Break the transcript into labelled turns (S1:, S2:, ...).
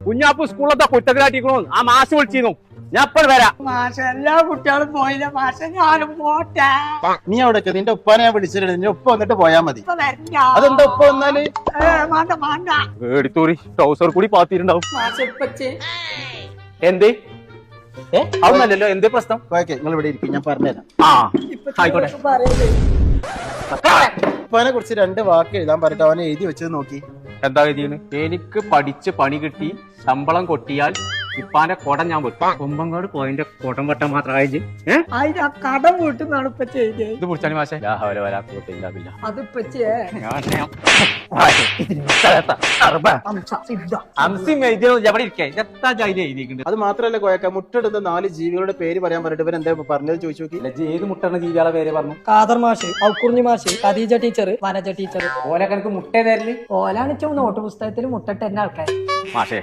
S1: കുഞ്ഞാപ്പ് സ്കൂളത്തെ കുറ്റത്തിലാട്ടിക്കണോ ആ മാഷ് വിളിച്ചിരുന്നു. ഞാൻ എപ്പോഴും വരാം.
S2: മാഷ എല്ലാ കുട്ടികളും പോയില്ല മാഷ, ഞാനും പോട്ടെ.
S3: നീ അവിടെ നിന്റെ ഉപ്പാനെ ഞാൻ വിളിച്ചിട്ടുണ്ട്. നിന്റെ ഉപ്പ വന്നിട്ട് പോയാ മതി.
S2: ഇപ്പൊ വരണ്ട.
S3: അതെന്താ ഉപ്പ വന്നാല്?
S2: വേണ്ട വേണ്ട.
S1: എടുത്തൂറി ട്രൗസർ കൂടി പാത്തിട്ടുണ്ടാവും.
S2: മാഷ ഇപ്പച്ചി
S1: എന്തേ അതൊന്നല്ലല്ലോ. എന്തേ പ്രശ്നം?
S3: ഓക്കെ, നിങ്ങൾ ഇവിടെ ഇരിക്കും, ഞാൻ പറഞ്ഞുതരാം.
S1: ആ ആയിക്കോട്ടെ.
S2: പറയല്ലേ
S3: ഉപ്പാനെ കുറിച്ച് 2 വാക്ക് എഴുതാൻ പറഞ്ഞിട്ട് അവനെ എഴുതി വെച്ചത് നോക്കി.
S1: എന്താ ഗതിയാണ്? എനിക്ക് പഠിച്ച് പണി കിട്ടി ശമ്പളം കൊട്ടിയാൽ ഇപ്പാന്റെ കുടം ഞാൻ വെക്കും. കൊമ്പങ്കാട് പോയിന്റെ കുടം വെട്ടാൻ മാത്രമായി.
S2: അതിന് ആ കടം വീട്ടുന്നാണ് ഇപ്പൊ ചെയ്തത്.
S1: ഇത് കുടിച്ചാൽ മാഷെ വരാത്തില്ല.
S2: അത് ഇപ്പച്ചിയെ
S3: അത് മാത്രല്ല കോയക്ക, മുട്ടെടുത്ത 4 ജീവികളുടെ പേര് പറയാൻ പറഞ്ഞിട്ട് ഇവൻ എന്താ പറഞ്ഞത് ചോദിച്ചു നോക്കി.
S1: ഏത് മുട്ടണ ജീവികളെ പേര് പറഞ്ഞു?
S2: കാദർ മാഷ്, ഔക്കുറിഞ്ഞി മാഷ്, ഖദീജ ടീച്ചർ, വനജ ടീച്ചർ.
S1: ഓലൊക്കെ എനിക്ക് മുട്ടേ തരല്.
S2: ഓലാണ് നോട്ട് പുസ്തകത്തിൽ മുട്ടിട്ട് തന്നെ ആൾക്കാർ.
S1: മാഷേ